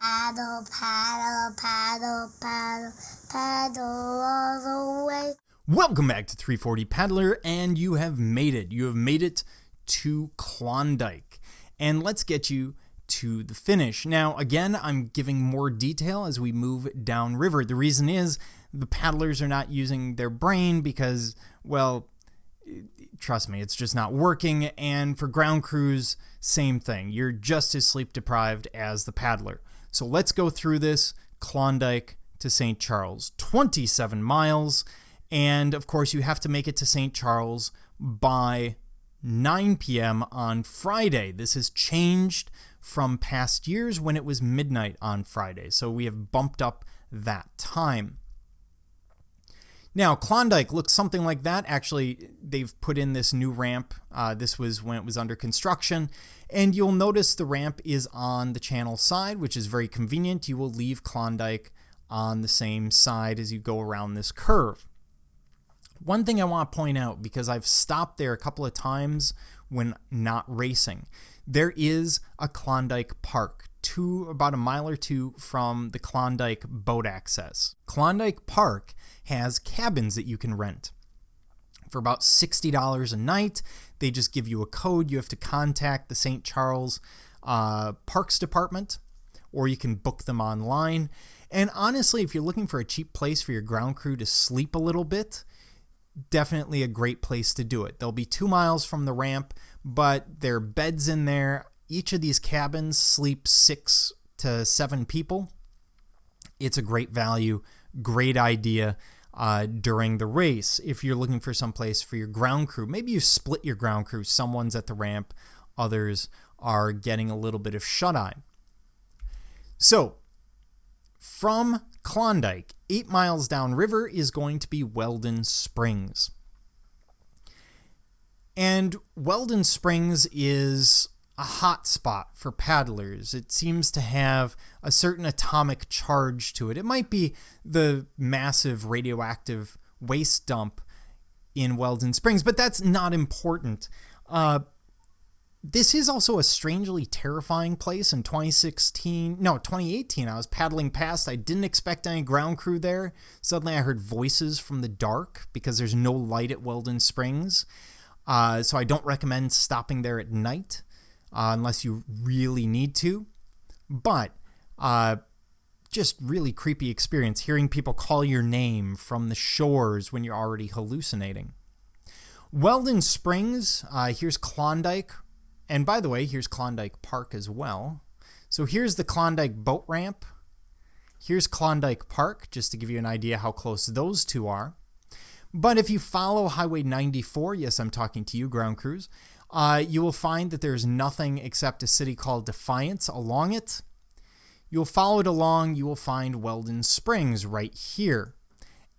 Paddle, paddle, paddle, paddle, paddle all the way. Welcome back to 340 Paddler, and you have made it. You have made it to Klondike. And let's get you to the finish. Now, again, I'm giving more detail as we move downriver. The reason is the paddlers are not using their brain because, well, trust me, it's just not working. And for ground crews, same thing. You're just as sleep deprived as the paddler. So let's go through this. Klondike to St. Charles, 27 miles. And of course, you have to make it to St. Charles by 9 p.m. on Friday. This has changed from past years when it was midnight on Friday. So we have bumped up that time. Now, Klondike looks something like that. Actually, they've put in this new ramp. This was when it was under construction. And you'll notice the ramp is on the channel side, which is very convenient. You will leave Klondike on the same side as you go around this curve. One thing I want to point out, because I've stopped there a couple of times when not racing, there is a Klondike Park, about a mile or two from the Klondike boat access. Klondike Park has cabins that you can rent for about $60 a night. They just give you a code. You have to contact the St. Charles Parks Department, or you can book them online. And honestly, if you're looking for a cheap place for your ground crew to sleep a little bit, definitely a great place to do it. They'll be 2 miles from the ramp, but there are beds in there. Each of these cabins sleeps 6 to 7 people. It's a great value, great idea during the race. If you're looking for some place for your ground crew, maybe you split your ground crew. Someone's at the ramp, others are getting a little bit of shut-eye. So, from Klondike, 8 miles downriver is going to be Weldon Springs. And Weldon Springs is a hot spot for paddlers. It seems to have a certain atomic charge to it. It might be the massive radioactive waste dump in Weldon Springs, but that's not important. This is also a strangely terrifying place. In 2018, I was paddling past. I didn't expect any ground crew there. Suddenly I heard voices from the dark because there's no light at Weldon Springs. So I don't recommend stopping there at night unless you really need to. But just really creepy experience, hearing people call your name from the shores when you're already hallucinating. Weldon Springs, here's Klondike. And by the way, here's Klondike Park as well. So here's the Klondike boat ramp. Here's Klondike Park, just to give you an idea how close those two are. But if you follow Highway 94, yes, I'm talking to you, ground crews, you will find that there's nothing except a city called Defiance along it. You'll follow it along, you will find Weldon Springs right here.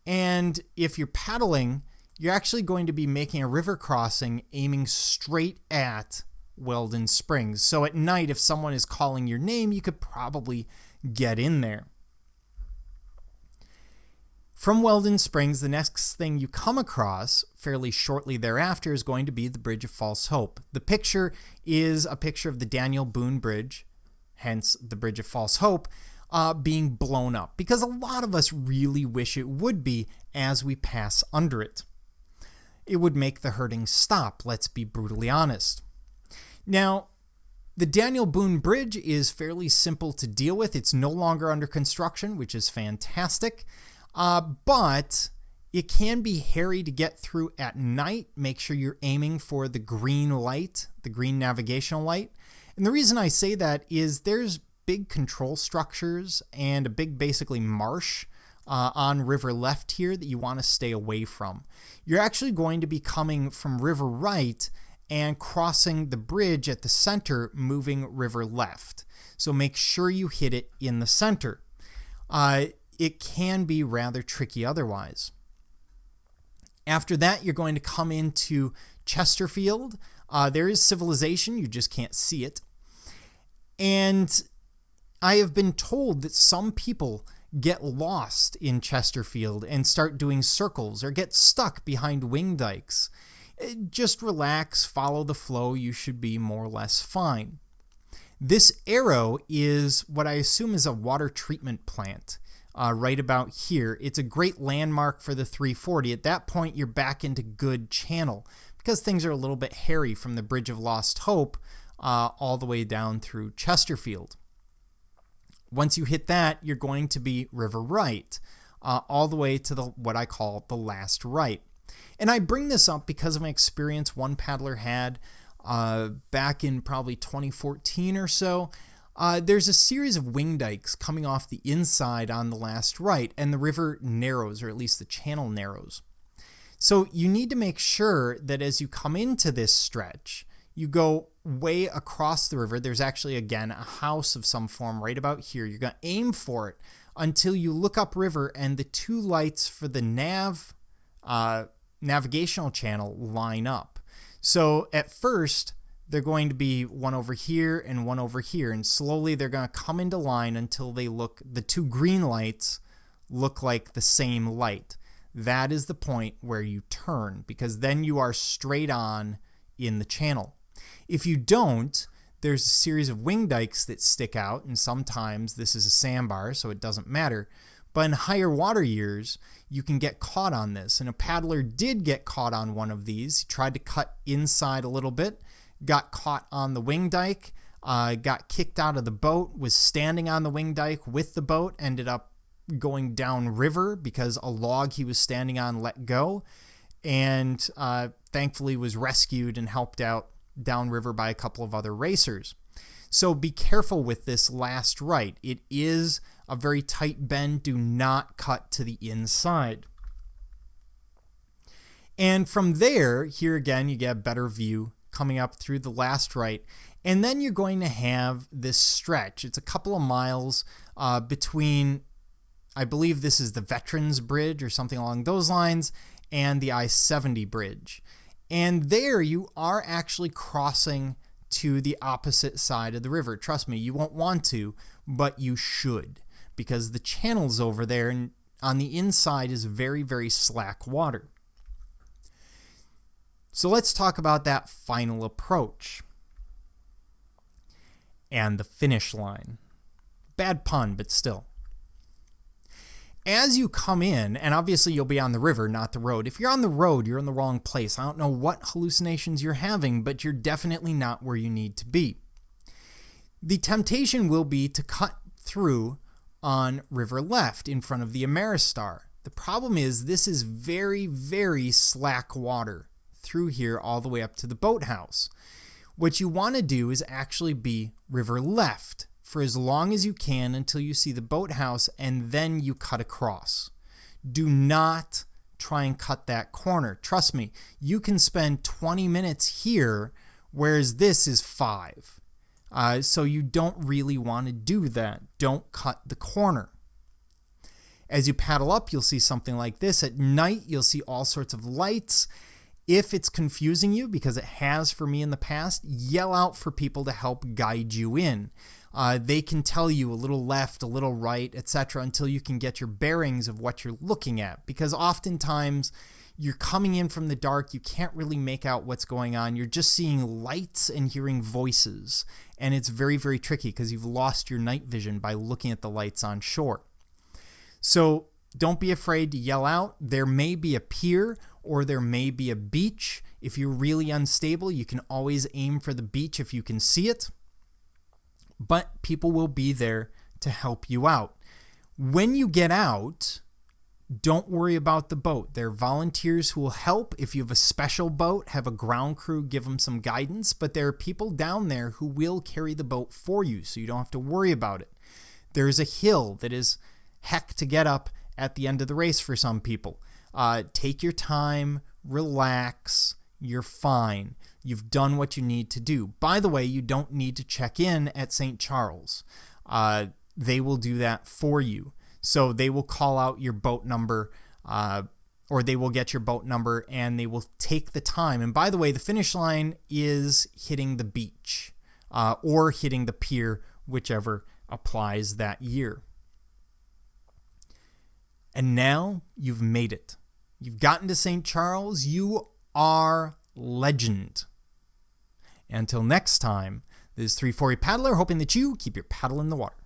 And if you're paddling, you're actually going to be making a river crossing aiming straight at Weldon Springs. So at night, if someone is calling your name, you could probably get in there. From Weldon Springs, the next thing you come across fairly shortly thereafter is going to be the Bridge of False Hope. The picture is a picture of the Daniel Boone Bridge, hence the Bridge of False Hope, being blown up, because a lot of us really wish it would be as we pass under it. It would make the hurting stop, let's be brutally honest. Now, the Daniel Boone Bridge is fairly simple to deal with. It's no longer under construction, which is fantastic. But it can be hairy to get through at night. Make sure you're aiming for the green light, the green navigational light. And the reason I say that is there's big control structures and a big basically marsh on river left here that you want to stay away from. You're actually going to be coming from river right and crossing the bridge at the center, moving river left. So make sure you hit it in the center. It can be rather tricky otherwise. After that, you're going to come into Chesterfield. There is civilization, you just can't see it. And I have been told that some people get lost in Chesterfield and start doing circles or get stuck behind wing dikes. Just relax, follow the flow, you should be more or less fine. This arrow is what I assume is a water treatment plant. Right about here. It's a great landmark for the 340. At that point, you're back into good channel because things are a little bit hairy from the Bridge of Lost Hope all the way down through Chesterfield. Once you hit that, you're going to be river right, all the way to what I call the last right. And I bring this up because of an experience one paddler had back in probably 2014 or so. There's a series of wing dikes coming off the inside on the last right, and the river narrows, or at least the channel narrows. So you need to make sure that as you come into this stretch, you go way across the river. There's actually, again, a house of some form right about here. You're going to aim for it until you look upriver and the two lights for the navigational channel line up. So at first, they're going to be one over here and one over here, and slowly they're going to come into line until the two green lights look like the same light. That is the point where you turn, because then you are straight on in the channel. If you don't, there's a series of wing dikes that stick out, and sometimes this is a sandbar, so it doesn't matter. But in higher water years, you can get caught on this. And a paddler did get caught on one of these. He tried to cut inside a little bit, got caught on the wing dike, got kicked out of the boat, was standing on the wing dike with the boat, ended up going down river because a log he was standing on let go, and thankfully was rescued and helped out downriver by a couple of other racers. So be careful with this last right. It is a very tight bend. Do not cut to the inside. And from there, here again, you get a better view coming up through the last right. And then you're going to have this stretch. It's a couple of miles between, I believe this is the Veterans Bridge or something along those lines, and the I-70 bridge. And there you are actually crossing to the opposite side of the river. Trust me, you won't want to, but you should, because the channel's over there, and on the inside is very, very slack water. So let's talk about that final approach and the finish line. Bad pun, but still. As you come in, and obviously you'll be on the river, not the road. If you're on the road, you're in the wrong place. I don't know what hallucinations you're having, but you're definitely not where you need to be. The temptation will be to cut through on river left in front of the Ameristar. The problem is this is very, very slack water through here all the way up to the boathouse. What you want to do is actually be river left for as long as you can until you see the boathouse, and then you cut across. Do not try and cut that corner. Trust me, you can spend 20 minutes here, whereas this is 5. So you don't really want to do that. Don't cut the corner. As you paddle up, you'll see something like this. At night, you'll see all sorts of lights. If it's confusing you, because it has for me in the past, yell out for people to help guide you in. They can tell you a little left, a little right, etc. until you can get your bearings of what you're looking at. Because oftentimes you're coming in from the dark, you can't really make out what's going on. You're just seeing lights and hearing voices. And it's very, very tricky because you've lost your night vision by looking at the lights on shore. So don't be afraid to yell out. There may be a pier or there may be a beach. If you're really unstable, you can always aim for the beach if you can see it. But people will be there to help you out. When you get out, don't worry about the boat. There are volunteers who will help. If you have a special boat, have a ground crew, give them some guidance. But there are people down there who will carry the boat for you, so you don't have to worry about it. There's a hill that is heck to get up at the end of the race for some people. Take your time, relax, you're fine. You've done what you need to do. By the way, you don't need to check in at St. Charles. They will do that for you. So they will call out your boat number, or they will get your boat number, and they will take the time. And by the way, the finish line is hitting the beach or hitting the pier, whichever applies that year. And now you've made it. You've gotten to St. Charles. You are legend. Until next time, This is 340 Paddler, hoping that you keep your paddle in the water.